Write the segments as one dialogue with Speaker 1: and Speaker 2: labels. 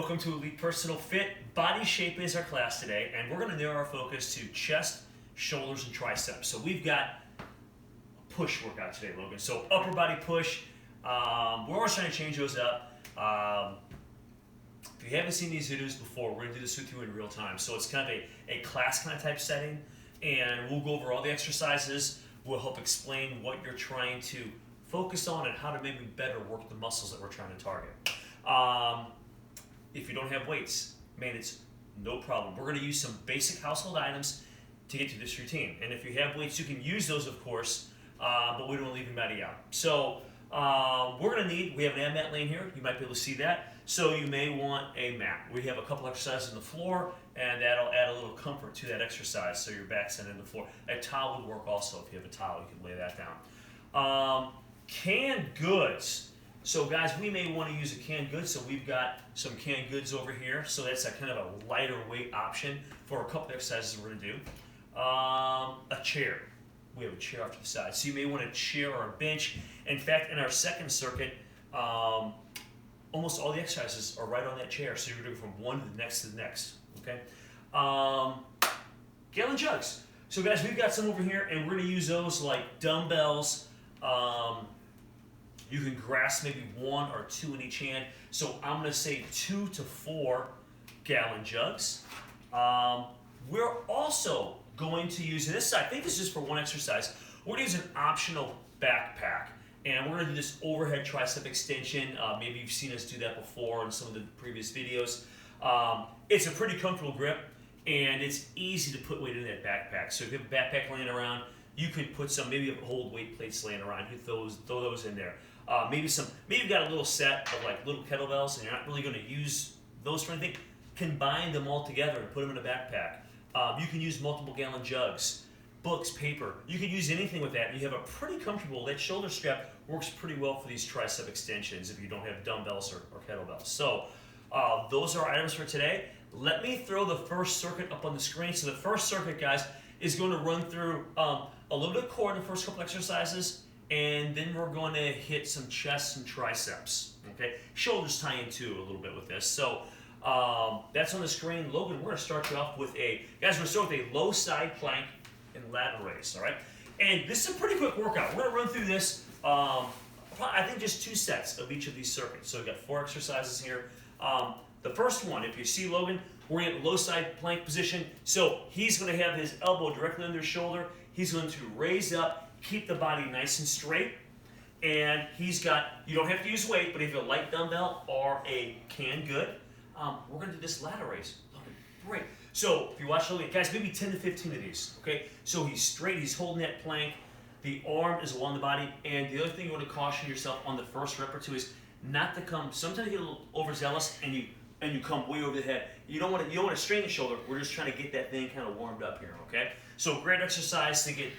Speaker 1: Welcome to Elite Personal Fit. Body shape is our class today, and we're going to narrow our focus to chest, shoulders, and triceps. So we've got a push workout today, Logan. So upper body push, we're always trying to change those up. If you haven't seen these videos before, we're going to do this with you in real time. So it's kind of a class kind of type setting, and we'll go over all the exercises. We'll help explain what you're trying to focus on and how to maybe better work the muscles that we're trying to target. If you don't have weights, man, it's no problem. We're going to use some basic household items to get to this routine. And if you have weights, you can use those, of course, but we don't leave anybody out. So we're going to we have an ab mat laying here. You might be able to see that. So you may want a mat. We have a couple exercises on the floor, and that'll add a little comfort to that exercise so your back's not in the floor. A towel would work also. If you have a towel, you can lay that down. Canned goods. So guys, we may want to use a canned goods, so we've got some canned goods over here. So that's a kind of a lighter weight option for a couple of exercises we're going to do. A chair. We have a chair off to the side. So you may want a chair or a bench. In fact, in our second circuit, almost all the exercises are right on that chair. So you're doing from one to the next, okay? Gallon jugs. So guys, we've got some over here, and we're going to use those like dumbbells. You can grasp maybe 1 or 2 in each hand. So I'm going to say 2 to 4 gallon jugs. We're also going to use this. I think this is for one exercise. We're going to use an optional backpack. And we're going to do this overhead tricep extension. Maybe you've seen us do that before in some of the previous videos. It's a pretty comfortable grip, and it's easy to put weight in that backpack. So if you have a backpack laying around, you could put some, maybe you have old weight plates laying around. You could throw those in there. Maybe you've got a little set of like little kettlebells, and you're not really going to use those for anything. Combine them all together and put them in a backpack. You can use multiple gallon jugs, books, paper. You can use anything with that. And you have a pretty comfortable, that shoulder strap works pretty well for these tricep extensions if you don't have dumbbells or kettlebells. So those are our items for today. Let me throw the first circuit up on the screen. So the first circuit, guys, is going to run through a little bit of core in the first couple exercises, and then we're going to hit some chest and triceps. Okay, shoulders tie in too a little bit with this. So that's on the screen. Logan, we're going to start you off with we're going to start with a low side plank and lateral raise. All right, and this is a pretty quick workout. We're going to run through this. I think just 2 sets of each of these circuits. So we've got 4 exercises here. The first one, if you see Logan, we're in low side plank position. So he's going to have his elbow directly under his shoulder. He's going to raise up, keep the body nice and straight. And he's got, you don't have to use weight, but if you have a light dumbbell or a canned good, we're going to do this lateral raise. Great. So if you watch Logan, guys, maybe 10 to 15 of these, okay? So he's straight, he's holding that plank. The arm is along the body. And the other thing you want to caution yourself on the first rep or 2 is not to come, sometimes you get a little overzealous and you come way over the head. You don't want to strain the shoulder. We're just trying to get that thing kind of warmed up here, okay? So great exercise to get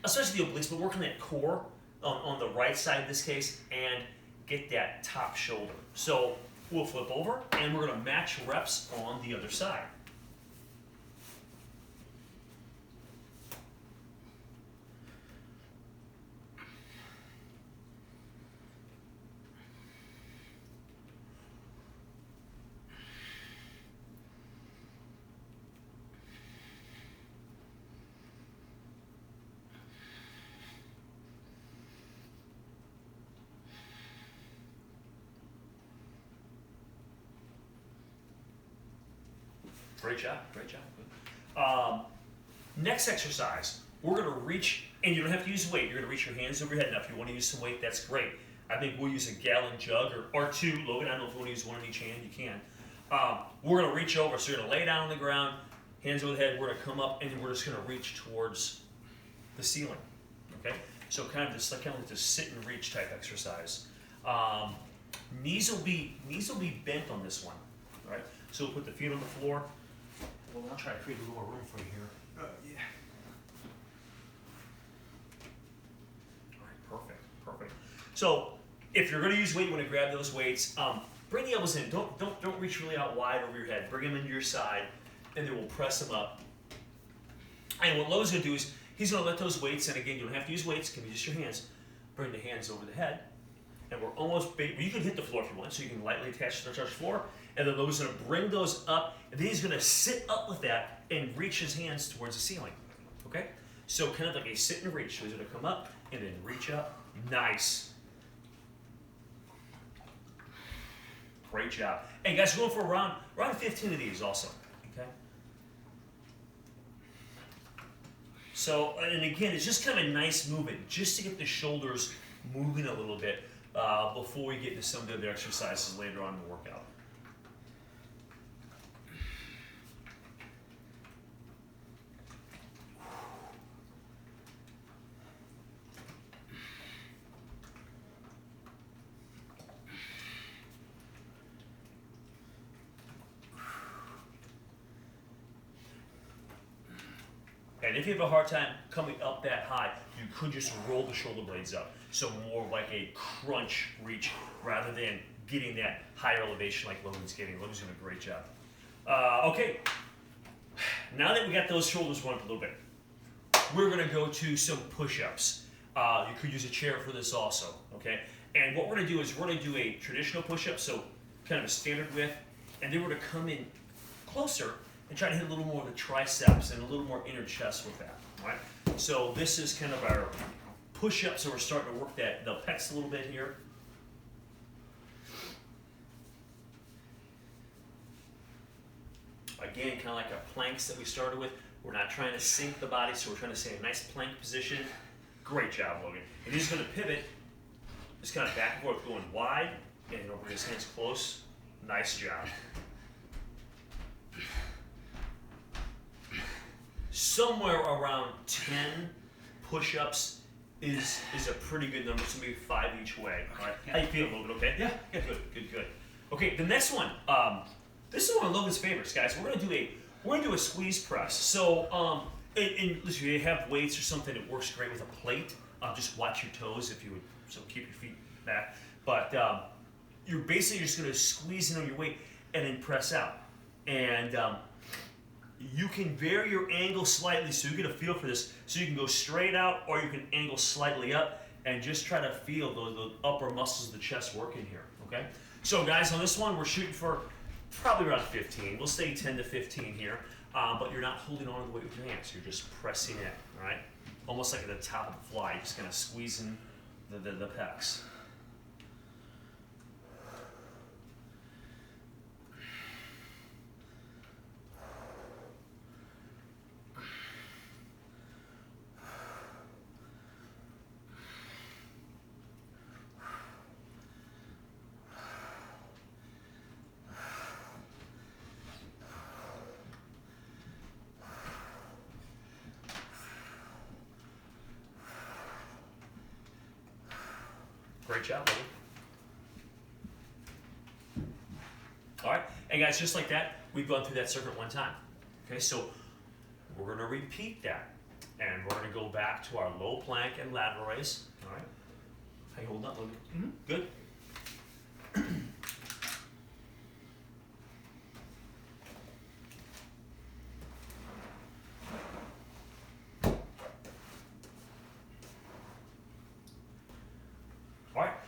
Speaker 1: especially the obliques, but work on that core on the right side in this case and get that top shoulder. So we'll flip over and we're going to match reps on the other side. Great job, great job. Next exercise, we're going to reach, and you don't have to use weight. You're going to reach your hands over your head. Now, if you want to use some weight, that's great. I think we'll use a gallon jug or 2. Logan, I don't know if you want to use 1 in each hand. You can. We're going to reach over. So you're going to lay down on the ground, hands over the head. We're going to come up, and then we're just going to reach towards the ceiling. Okay? So kind of like this sit and reach type exercise. Knees will be bent on this one. All right? So we'll put the feet on the floor. Well, I'll try to create a little more room for you here. Yeah. All right, perfect. So if you're going to use weight, you want to grab those weights. Bring the elbows in. Don't reach really out wide over your head. Bring them into your side, and then we'll press them up. And what Lowe's going to do is he's going to let those weights, and again, you don't have to use weights. It can be just your hands. Bring the hands over the head, and we're almost, you can hit the floor if you want, so you can lightly attach to the floor, and then Lou's gonna bring those up, and then he's gonna sit up with that and reach his hands towards the ceiling, okay? So kind of like a sit and reach, so he's gonna come up, and then reach up, nice. Great job. And guys, we're going for around 15 of these also, okay? So, and again, it's just kind of a nice movement, just to get the shoulders moving a little bit before we get into some of the other exercises later on in the workout. And if you have a hard time coming up that high, you could just roll the shoulder blades up. So more like a crunch reach rather than getting that higher elevation like Logan's getting. Logan's doing a great job. Okay, now that we got those shoulders one up a little bit, we're gonna go to some push-ups. You could use a chair for this also, okay? And what we're gonna do is we're gonna do a traditional push-up, so kind of a standard width, and then we're gonna come in closer and try to hit a little more of the triceps and a little more inner chest with that, all right? So this is kind of our push-up, so we're starting to work the pecs a little bit here. Again, kind of like our planks that we started with. We're not trying to sink the body, so we're trying to stay in a nice plank position. Great job, Logan. And he's gonna pivot, just kind of back and forth, going wide, and over his hands close. Nice job. Somewhere around 10 push-ups is a pretty good number, so maybe 5 each way. All right. How you feeling, Logan? Okay? Yeah. Good. Okay, the next one. This is one of Logan's favorites, guys. We're gonna do a squeeze press. So, and listen, if you have weights or something, it works great with a plate. Just watch your toes if you would. So keep your feet back. But you're basically just gonna squeeze in on your weight and then press out. And you can vary your angle slightly, so you get a feel for this. So you can go straight out, or you can angle slightly up, and just try to feel the upper muscles of the chest working here. Okay. So guys, on this one, we're shooting for probably around 15. We'll say 10 to 15 here, but you're not holding on to the weight with your hands. You're just pressing in, all right? Almost like at the top of the fly, just kind of squeezing the pecs. Great job, buddy. All right, and guys, just like that, we've gone through that circuit one time. Okay, so we're gonna repeat that, and we're gonna go back to our low plank and lateral raise. All right, how you holding up, Logan? Mm-hmm. Good.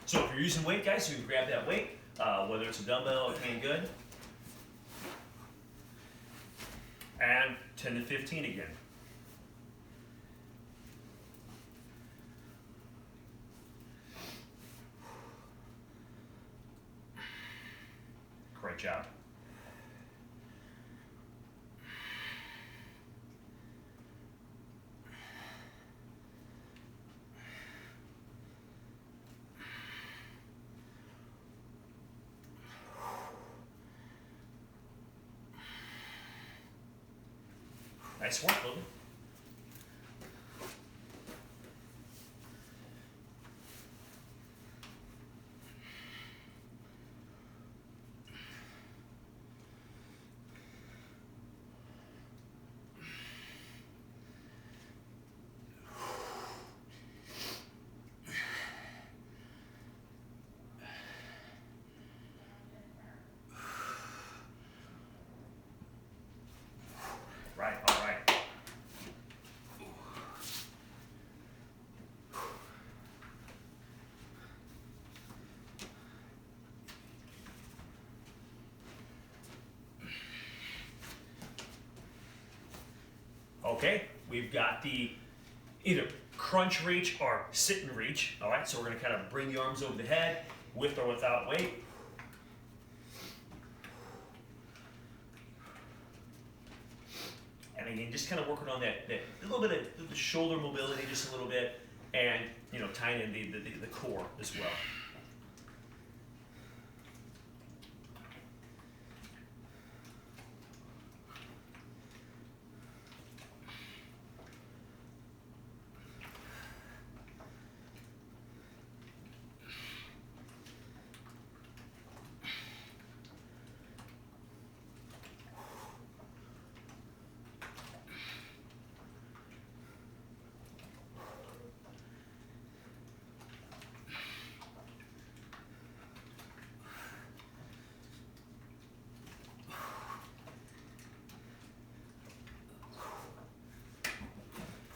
Speaker 1: So if you're using weight, guys, you can grab that weight, whether it's a dumbbell or hang good. And 10 to 15 again. Great job. Nice work, Logan. Right, all right. Okay, we've got the either crunch reach or sit and reach. All right, so we're going to kind of bring the arms over the head with or without weight. And again, just kind of working on that a little bit of the shoulder mobility, just a little bit, and tying in the core as well.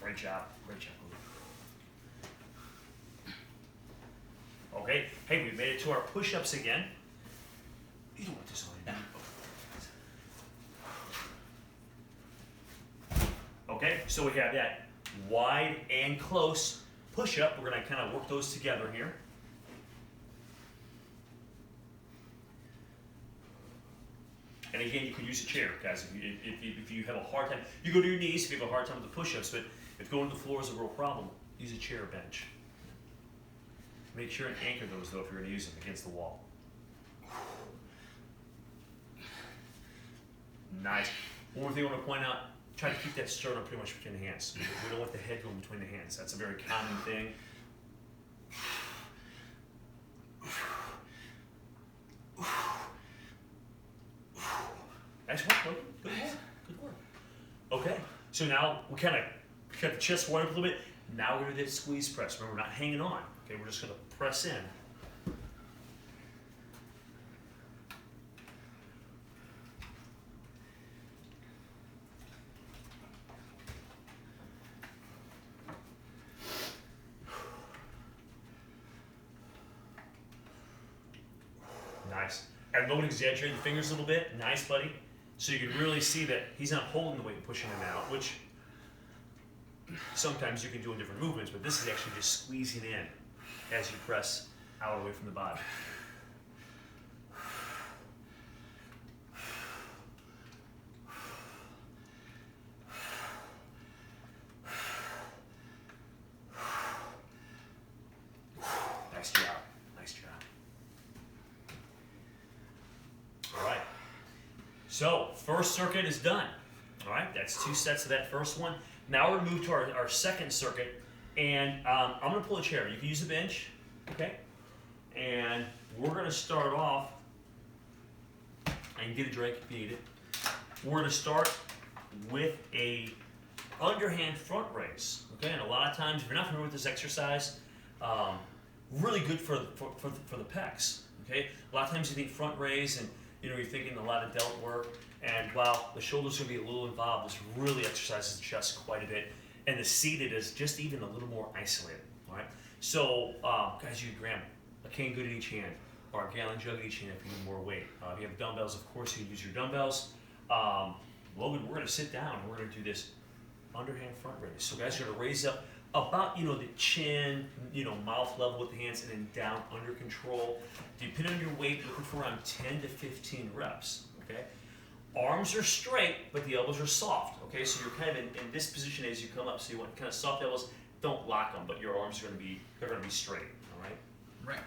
Speaker 1: Great job, great job. Okay, hey, we made it to our push-ups again. You don't want this on you. Okay, so we have that wide and close push-up. We're going to kind of work those together here. And again, you can use a chair, guys. If you have a hard time, you go to your knees if you have a hard time with the push-ups, but if going to the floor is a real problem, use a chair or bench. Make sure and anchor those, though, if you're going to use them against the wall. Nice. One more thing I want to point out, try to keep that sternum pretty much between the hands. We don't want the head going between the hands. That's a very common thing. Nice work, Logan. Good work. Good work. Okay, so now we kind of got the chest wide up a little bit. Now we're going to do that squeeze press. Remember, we're not hanging on. Okay, we're just going to press in. Nice. And Logan exaggerated the fingers a little bit. Nice, buddy. So you can really see that he's not holding the weight and pushing him out, which sometimes you can do in different movements, but this is actually just squeezing in as you press out away from the body. Nice job. Nice job. All right. So, first circuit is done. All right, that's 2 sets of that first one. Now we're going to move to our second circuit, and I'm going to pull a chair. You can use a bench, okay? And we're going to start off, and get a drink if you need it. We're going to start with a underhand front raise, okay? And a lot of times, if you're not familiar with this exercise, really good for the pecs, okay? A lot of times you think front raise, and you're thinking a lot of delt work. And while the shoulders can be a little involved, this really exercises the chest quite a bit. And the seated is just even a little more isolated, all right? So, guys, you can grab a cane good in each hand, or a gallon jug in each hand if you need more weight. If you have dumbbells, of course, you can use your dumbbells. Logan, we're going to sit down, and we're going to do this underhand front raise. So, guys, you're going to raise up about, the chin, mouth level with the hands, and then down under control. Depending on your weight, looking for around 10 to 15 reps, okay? Arms are straight, but the elbows are soft, okay? So you're kind of in this position as you come up, so you want kind of soft elbows. Don't lock them, but your arms are going to be straight, all right?
Speaker 2: Right.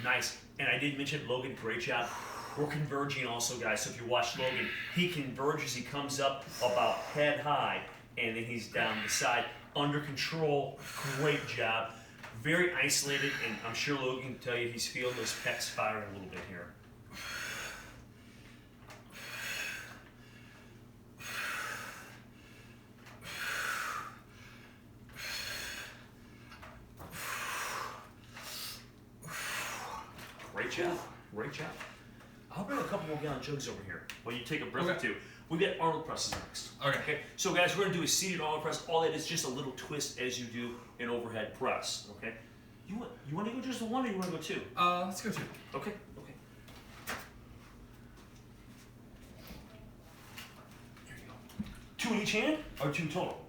Speaker 1: Nice. And I did mention Logan, great job. We're converging also, guys. So if you watch Logan, he converges. He comes up about head high, and then he's down the side. Under control, great job. Very isolated, and I'm sure Logan can tell you he's feeling those pecs firing a little bit here. Great job. Great job. I'll bring a couple more gallon jugs over here while you take a breath or two. We got Arnold Presses next.
Speaker 2: Okay.
Speaker 1: So guys, we're going to do a seated Arnold Press. All that is just a little twist as you do an overhead press. Okay. You want to go just one, or you want to go 2?
Speaker 2: Let's go 2.
Speaker 1: Okay. each hand or 2 total?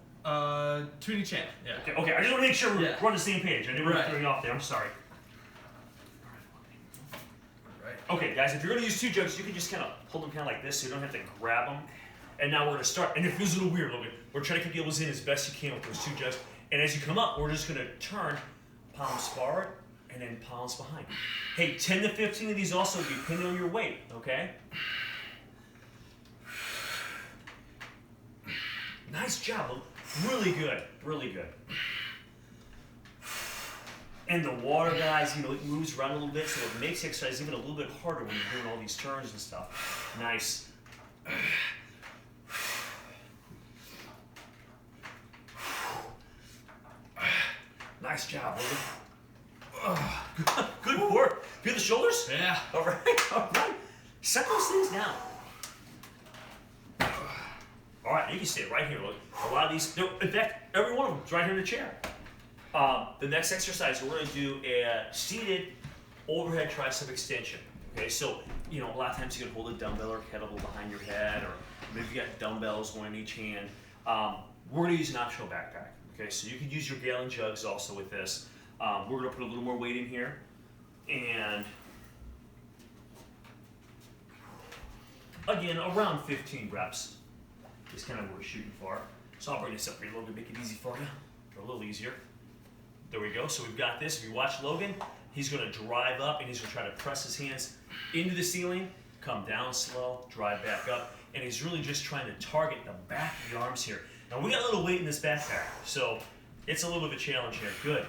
Speaker 2: 2 in each hand. Yeah.
Speaker 1: Okay. I just want to make sure we're on the same page. I didn't want to
Speaker 2: Right.
Speaker 1: throw you off there. I'm sorry.
Speaker 2: Right.
Speaker 1: Okay, guys, if you're going to use 2 jugs, you can just kind of hold them kind of like this so you don't have to grab them. And now we're going to start. And it feels a little weird, Logan. We're trying to keep the elbows in as best you can with those 2 jugs. And as you come up, we're just going to turn palms forward and then palms behind. Hey, 10 to 15 of these also depending on your weight, okay? Nice job, Logan. Really good, really good. And the water, guys, you know, it moves around a little bit, so it makes exercise even a little bit harder when you're doing all these turns and stuff. Nice. Nice job, Logan. Good work. Feel the shoulders?
Speaker 2: Yeah.
Speaker 1: All right. Set those things down. All right, you can stay right here, look. A lot of these, in fact, every one of them is right here in the chair. The next exercise, we're going to do a seated overhead tricep extension. Okay, so, you know, a lot of times you can hold a dumbbell or kettlebell behind your head, or maybe you got dumbbells, one in each hand. We're going to use an optional backpack. Okay, so you could use your gallon jugs also with this. We're going to put a little more weight in here, and again, around 15 reps is kind of what we're shooting for. So I'll bring this up here a little bit, make it easy for you, or a little easier. There we go. So we've got this. If you watch Logan, he's going to drive up and he's going to try to press his hands into the ceiling, come down slow, drive back up, and he's really just trying to target the back of the arms here. Now we got a little weight in this backpack, so it's a little bit of a challenge here. Good.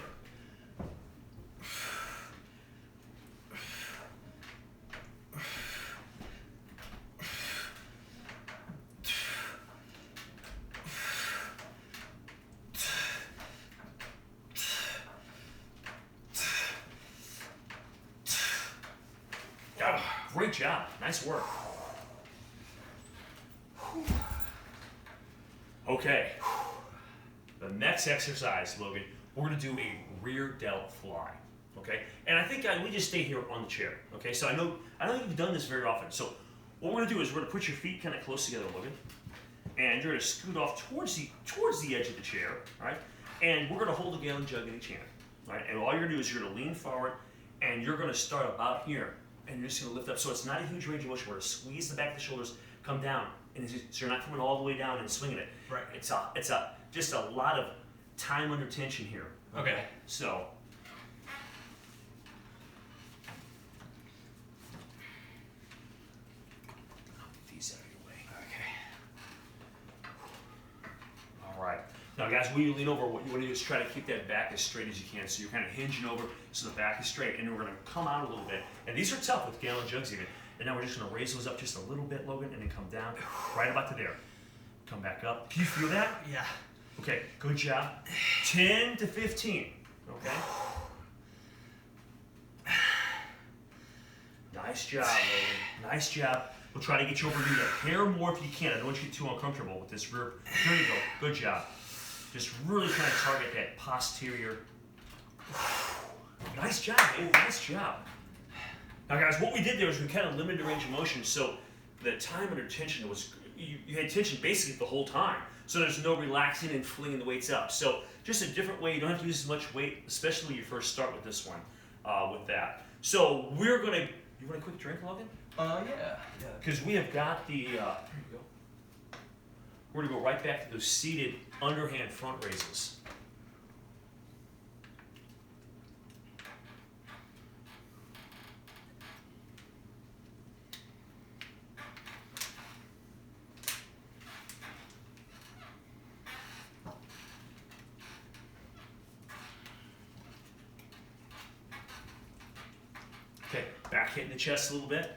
Speaker 1: Great job. Nice work. Okay. The next exercise, Logan, we're going to do a rear delt fly. Okay? And I think we just stay here on the chair. Okay? So I know you've done this very often. So what we're going to do is we're going to put your feet kind of close together, Logan. And you're going to scoot off towards the edge of the chair, right? And we're going to hold a gallon jug in each hand, right? And all you're going to do is you're going to lean forward and you're going to start about here. And you're just going to lift up. So it's not a huge range of motion. We're going to squeeze the back of the shoulders, come down. And so you're not coming all the way down and swinging it.
Speaker 2: Right.
Speaker 1: It's just a lot of time under tension here.
Speaker 2: Okay.
Speaker 1: So. These out of your way.
Speaker 2: Okay.
Speaker 1: All right. Now, guys, when you lean over, what you want to do is try to keep that back as straight as you can. So you're kind of hinging over so the back is straight. And then we're going to come out a little bit. And these are tough with gallon jugs even. And now we're just going to raise those up just a little bit, Logan, and then come down right about to there. Come back up. Can you feel that?
Speaker 2: Yeah.
Speaker 1: Okay, good job. 10 to 15. Okay. Nice job, Logan. Nice job. We'll try to get you over to do that hair more if you can. I don't want you to get too uncomfortable with this rear. There you go. Good job. Just really trying to target that posterior. Nice job, man. Nice job. Now, guys, what we did there is we kind of limited the range of motion, so the time under tension was, you had tension basically the whole time. So there's no relaxing and flinging the weights up. So just a different way. You don't have to use as much weight, especially when you first start with this one, with that. So we're going to, you want a quick drink, Logan?
Speaker 2: Yeah.
Speaker 1: Because we have got the, here you go. We're going to go right back to those seated underhand front raises. Okay, back hitting the chest a little bit.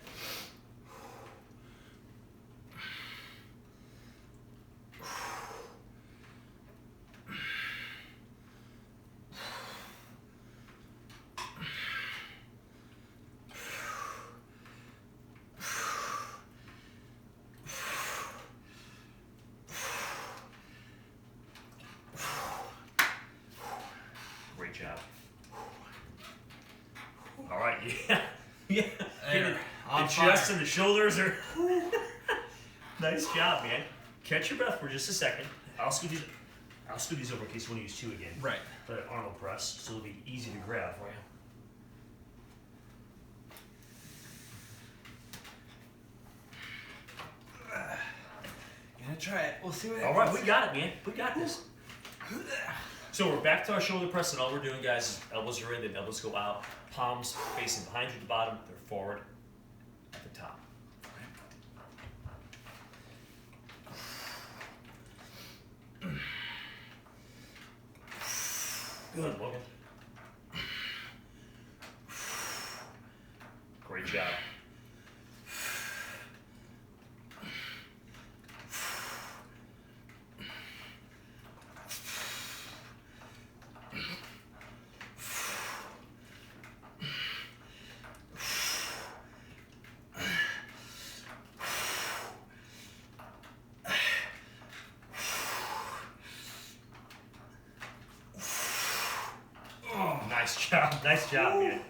Speaker 1: Great job. All right, yeah.
Speaker 2: There.
Speaker 1: The chest and the shoulders are. Nice job, man. Catch your breath for just a second. I'll scoot these over in case you want to use 2 again.
Speaker 2: Right.
Speaker 1: For the Arnold Press, so it'll be easy to grab for you.
Speaker 2: Gonna try it. We'll see what
Speaker 1: All
Speaker 2: happens.
Speaker 1: right, we got it, man. We got this. So we're back to our shoulder press, and all we're doing, guys, is elbows are in, then elbows go out, palms facing behind you at the bottom, they're forward at the top. Good, Logan. Great job. Nice job, man.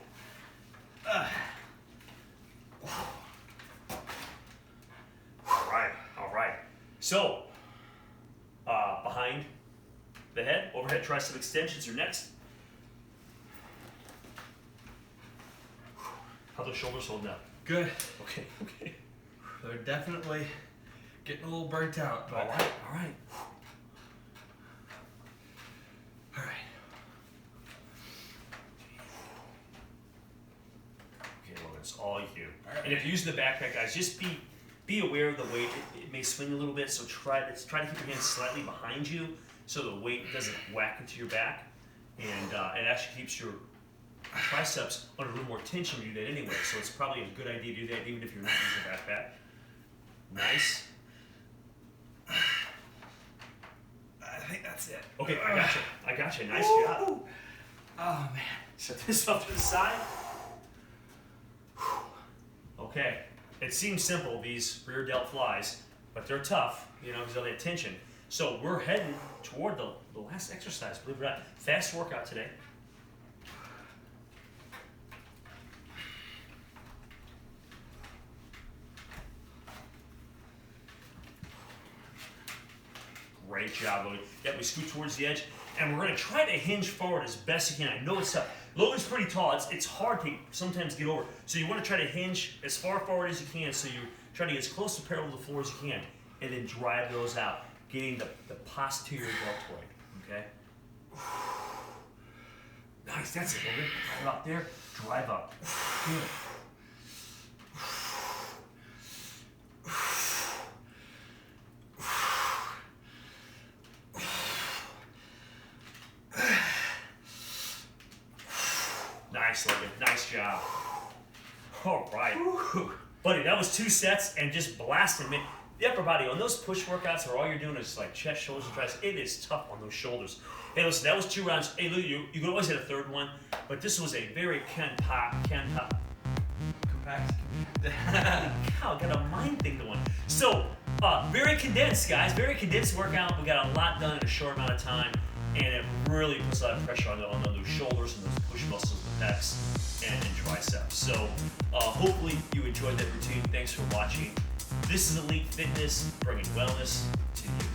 Speaker 1: All right. So, behind the head, overhead tricep extensions are next. How those shoulders holding up?
Speaker 2: Good.
Speaker 1: Okay.
Speaker 2: They're definitely getting a little burnt out. But
Speaker 1: All right.
Speaker 2: All right.
Speaker 1: Okay, Logan, it's all you.
Speaker 2: All right.
Speaker 1: And if you're using the backpack, guys, just be aware of the weight. It may swing a little bit, so try to keep your hands slightly behind you so the weight doesn't whack into your back, and it actually keeps your triceps under a little more tension when you do that anyway. So it's probably a good idea to do that even if you're not using a backpack. Nice.
Speaker 2: I think that's it.
Speaker 1: Okay, I got you. Nice job.
Speaker 2: Oh man.
Speaker 1: Set this off to the side. Okay, it seems simple, these rear delt flies, but they're tough, because of that tension. So we're heading toward the last exercise, believe it or not. Fast workout today. Great job, Logan. Yeah, we scoot towards the edge, and we're going to try to hinge forward as best you can. I know it's tough. Logan's pretty tall. It's hard to sometimes get over. So you want to try to hinge as far forward as you can, so you try to get as close to parallel to the floor as you can, and then drive those out, getting the posterior deltoid, okay? Nice, that's it, Logan. Drive up there, drive up. Good. Nice, Logan. Nice job. All right. Buddy, that was 2 sets and just blasting, man. The upper body, on those push workouts where all you're doing is like chest, shoulders, and triceps, it is tough on those shoulders. Hey, listen, that was 2 rounds. Hey, Lou, you could always hit a 3rd one, but this was a very compact. Cow, got a mind thing going. So, very condensed, guys. Very condensed workout. We got a lot done in a short amount of time, and it really puts a lot of pressure on those shoulders and those push muscles, the pecs, and triceps. So, hopefully you enjoyed that routine. Thanks for watching. This is Elite Fitness, bringing wellness to you.